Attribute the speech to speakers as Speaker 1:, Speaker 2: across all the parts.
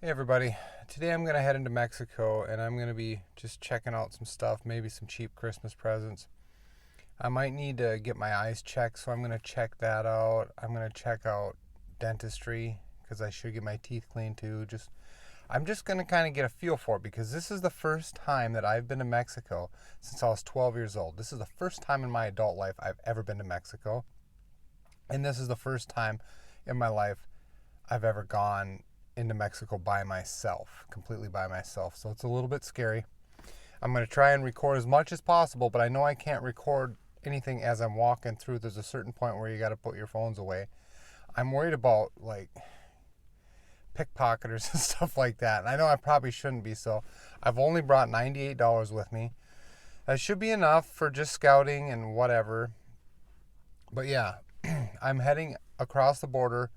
Speaker 1: Hey everybody, today I'm going to head into Mexico and I'm going to be just checking out some stuff, maybe some cheap Christmas presents. I might need to get my eyes checked, so I'm going to check that out. I'm going to check out dentistry because I should get my teeth cleaned too. I'm just going to kind of get a feel for it because this is the first time that I've been to Mexico since I was 12 years old. This is the first time in my adult life I've ever been to Mexico. And this is the first time in my life I've ever gone into Mexico by myself, completely by myself. So it's a little bit scary. I'm going to try and record as much as possible, but I know I can't record anything as I'm walking through. There's a certain point where you got to put your phones away. I'm worried about like pickpocketers and stuff like that. And I know I probably shouldn't be, so I've only brought $98 with me. That should be enough for just scouting and whatever. But yeah, I'm heading across the border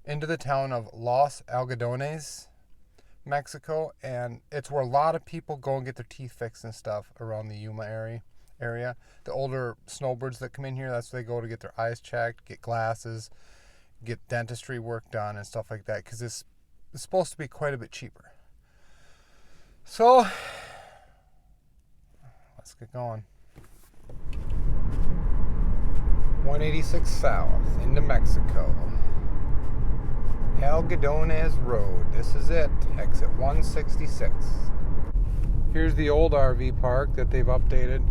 Speaker 1: into the town of Los Algodones, Mexico, and it's where a lot of people go and get their teeth fixed and stuff around the Yuma area. The older snowbirds that come in here, that's where they go to get their eyes checked, get glasses, get dentistry work done and stuff like that, because it's supposed to be quite a bit cheaper. So let's get going. 186 south into Mexico. Algodones Road. This is it. Exit 166. Here's the old RV park that they've updated.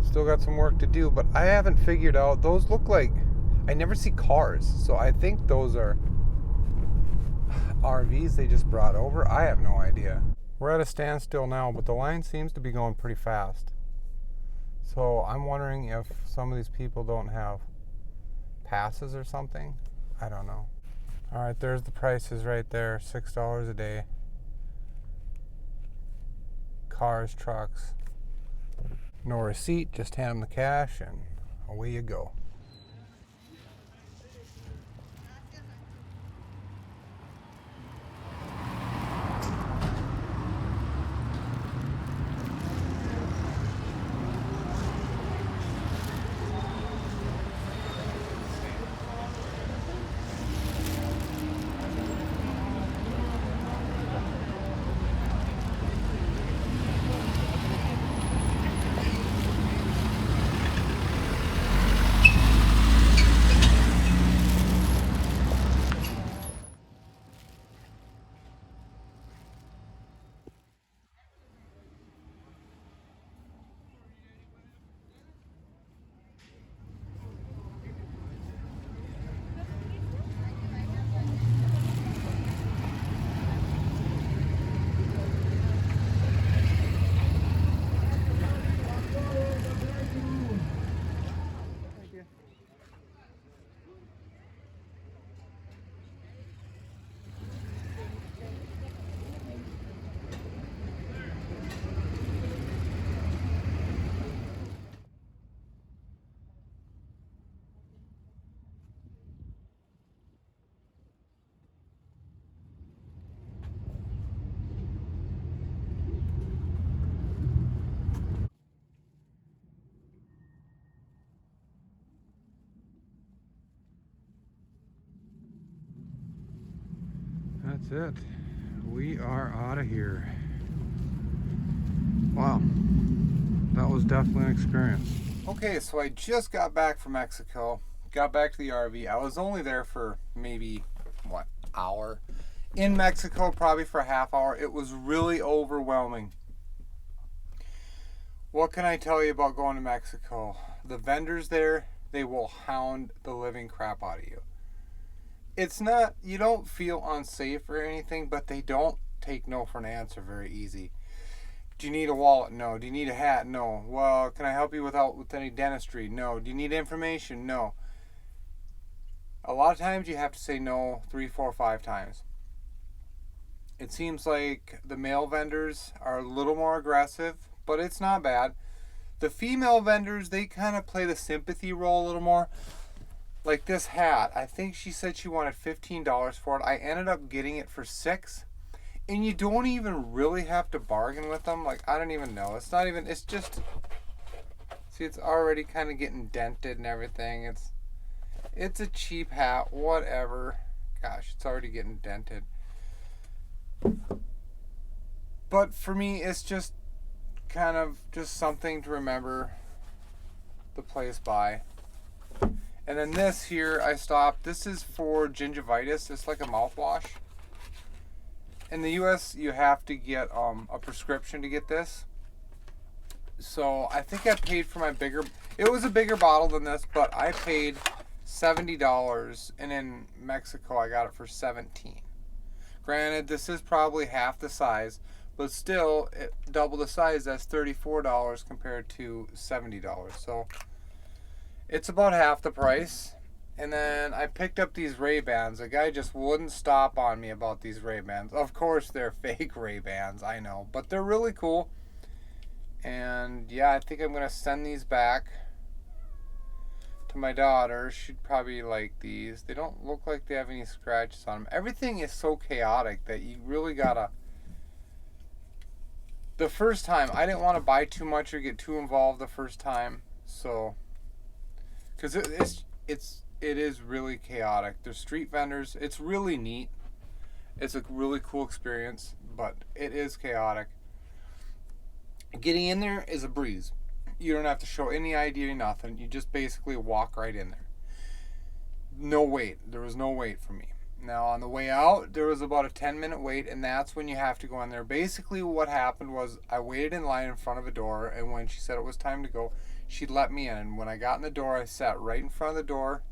Speaker 1: Still got some work to do, but I haven't figured out. Those look like, I never see cars, so I think those are RVs they just brought over. I have no idea. We're at a standstill now, but the line seems to be going pretty fast. So I'm wondering if some of these people don't have passes or something. I don't know. All right, there's the prices right there. $6 a day. Cars, trucks. No receipt, just hand them the cash and away you go. That's it. We are out of here. Wow. That was definitely an experience. Okay, so I just got back from Mexico. Got back to the RV. I was only there for maybe, hour? In Mexico, probably for a half hour. It was really overwhelming. What can I tell you about going to Mexico? The vendors there, they will hound the living crap out of you. It's not, you don't feel unsafe or anything, but they don't take no for an answer very easy. Do you need a wallet? No. Do you need a hat? No. Well, can I help you with any dentistry? No. Do you need information? No. A lot of times you have to say no 3, 4, 5 times. It seems like the male vendors are a little more aggressive, but it's not bad. The female vendors, they kind of play the sympathy role a little more. Like this hat, I think she said she wanted $15 for it. I ended up getting it for $6. And you don't even really have to bargain with them. Like, I don't even know. It's just, see, it's already kind of getting dented and everything. It's a cheap hat, whatever. Gosh, it's already getting dented. But for me, it's just kind of just something to remember the place by. And then this here, I stopped. This is for gingivitis. It's like a mouthwash. In the U.S., you have to get a prescription to get this. So I think I paid for my bigger. It was a bigger bottle than this, but I paid $70, and in Mexico I got it for $17. Granted, this is probably half the size, but still, double the size. That's $34 compared to $70. So it's about half the price. And then I picked up these Ray-Bans. The guy just wouldn't stop on me about these Ray-Bans. Of course, they're fake Ray-Bans, I know, but they're really cool. And yeah, I think I'm going to send these back to my daughter. She'd probably like these. They don't look like they have any scratches on them. Everything is so chaotic that you really gotta. The first time, I didn't want to buy too much or get too involved the first time, so because it is really chaotic. There's street vendors. It's really neat. It's a really cool experience, but it is chaotic. Getting in there is a breeze. You don't have to show any ID or nothing. You just basically walk right in there. No wait. There was no wait for me. Now, on the way out, there was about a 10-minute wait, and that's when you have to go in there. Basically, what happened was I waited in line in front of a door, and when she said it was time to go, she let me in. And when I got in the door, I sat right in front of the door,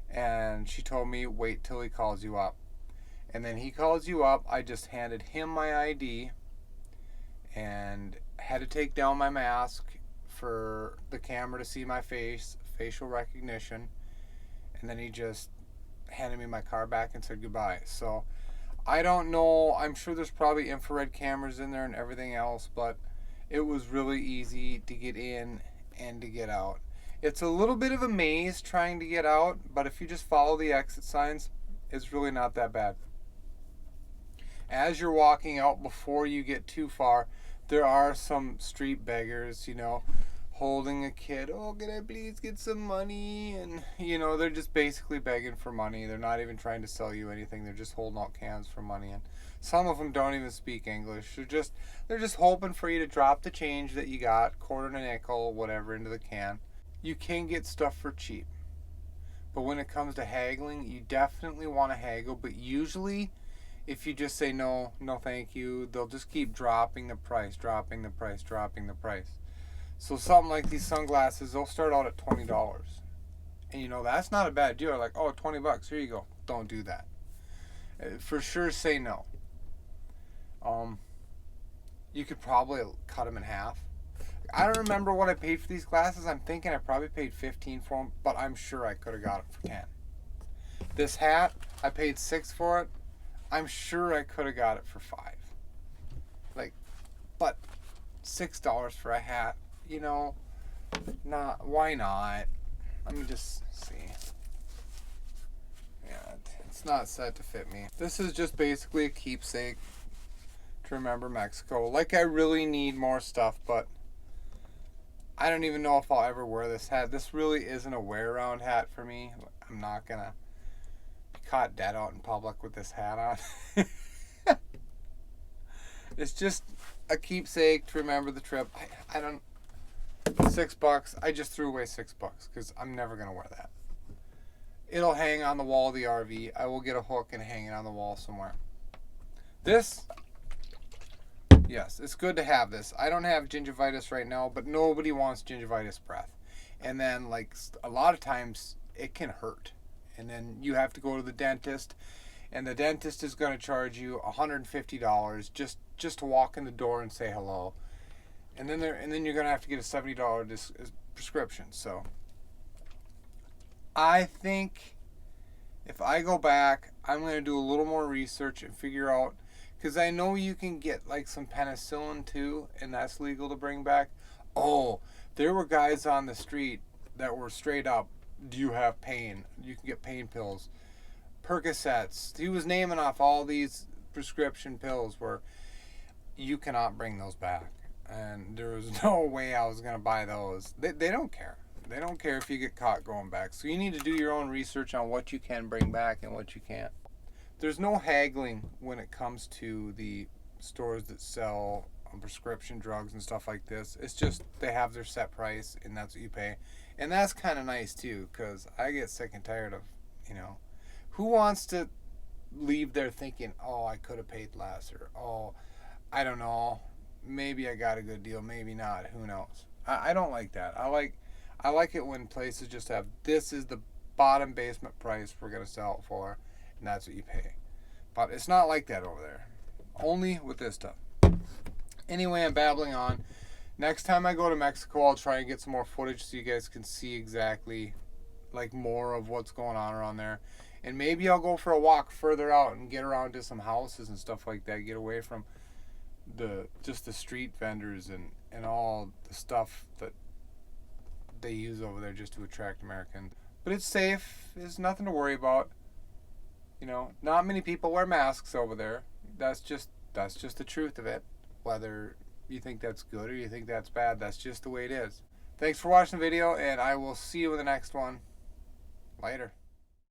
Speaker 1: and she told me, wait till he calls you up. And then he calls you up. I just handed him my ID and had to take down my mask for the camera to see my face, facial recognition. And then he just handed me my car back and said goodbye. So I don't know. I'm sure there's probably infrared cameras in there and everything else, but it was really easy to get in and to get out. It's a little bit of a maze trying to get out, but if you just follow the exit signs, it's really not that bad. As you're walking out, before you get too far, there are some street beggars, holding a kid. Oh, can I please get some money? And, they're just basically begging for money. They're not even trying to sell you anything. They're just holding out cans for money. And some of them don't even speak English. They're just hoping for you to drop the change that you got, quarter and a nickel, whatever, into the can. You can get stuff for cheap. But when it comes to haggling, you definitely want to haggle. But usually, if you just say no thank you, they'll just keep dropping the price. So something like these sunglasses, they'll start out at $20. And that's not a bad deal. Like, oh, $20, here you go. Don't do that. For sure say no. You could probably cut them in half. I don't remember what I paid for these glasses. I'm thinking I probably paid $15 for them, but I'm sure I could have got it for $10. This hat, I paid $6 for it. I'm sure I could have got it for $5. But $6 for a hat, why not? Let me just see. Yeah, it's not set to fit me. This is just basically a keepsake to remember Mexico. I really need more stuff, but I don't even know if I'll ever wear this hat. This really isn't a wear-around hat for me. I'm not gonna be caught dead out in public with this hat on. It's just a keepsake to remember the trip. I don't. $6. I just threw away $6 because I'm never gonna wear that. It'll hang on the wall of the RV. I will get a hook and hang it on the wall somewhere. This. Yes, it's good to have this. I don't have gingivitis right now, but nobody wants gingivitis breath. And then, a lot of times, it can hurt. And then you have to go to the dentist, and the dentist is going to charge you $150 just to walk in the door and say hello. And then you're going to have to get a $70 prescription. So I think if I go back, I'm going to do a little more research and figure out, because I know you can get some penicillin too, and that's legal to bring back. Oh, there were guys on the street that were straight up, do you have pain? You can get pain pills. Percocets. He was naming off all these prescription pills where you cannot bring those back. And there was no way I was going to buy those. They don't care. They don't care if you get caught going back. So you need to do your own research on what you can bring back and what you can't. there's no haggling when it comes to the stores that sell prescription drugs and stuff like this. It's just they have their set price and that's what you pay. And that's kind of nice too, because I get sick and tired of, who wants to leave there thinking, oh, I could have paid less, or oh, I don't know, maybe I got a good deal, maybe not, who knows. I don't like that. I like it when places just have, this is the bottom basement price we're gonna sell it for, and that's what you pay. But it's not like that over there. Only with this stuff. Anyway, I'm babbling on. Next time I go to Mexico, I'll try and get some more footage so you guys can see exactly like more of what's going on around there. And maybe I'll go for a walk further out and get around to some houses and stuff like that. Get away from the street vendors and all the stuff that they use over there just to attract Americans. But it's safe. There's nothing to worry about. Not many people wear masks over there. That's just the truth of it. Whether you think that's good or you think that's bad, that's just the way it is. Thanks for watching the video, and I will see you in the next one. Later.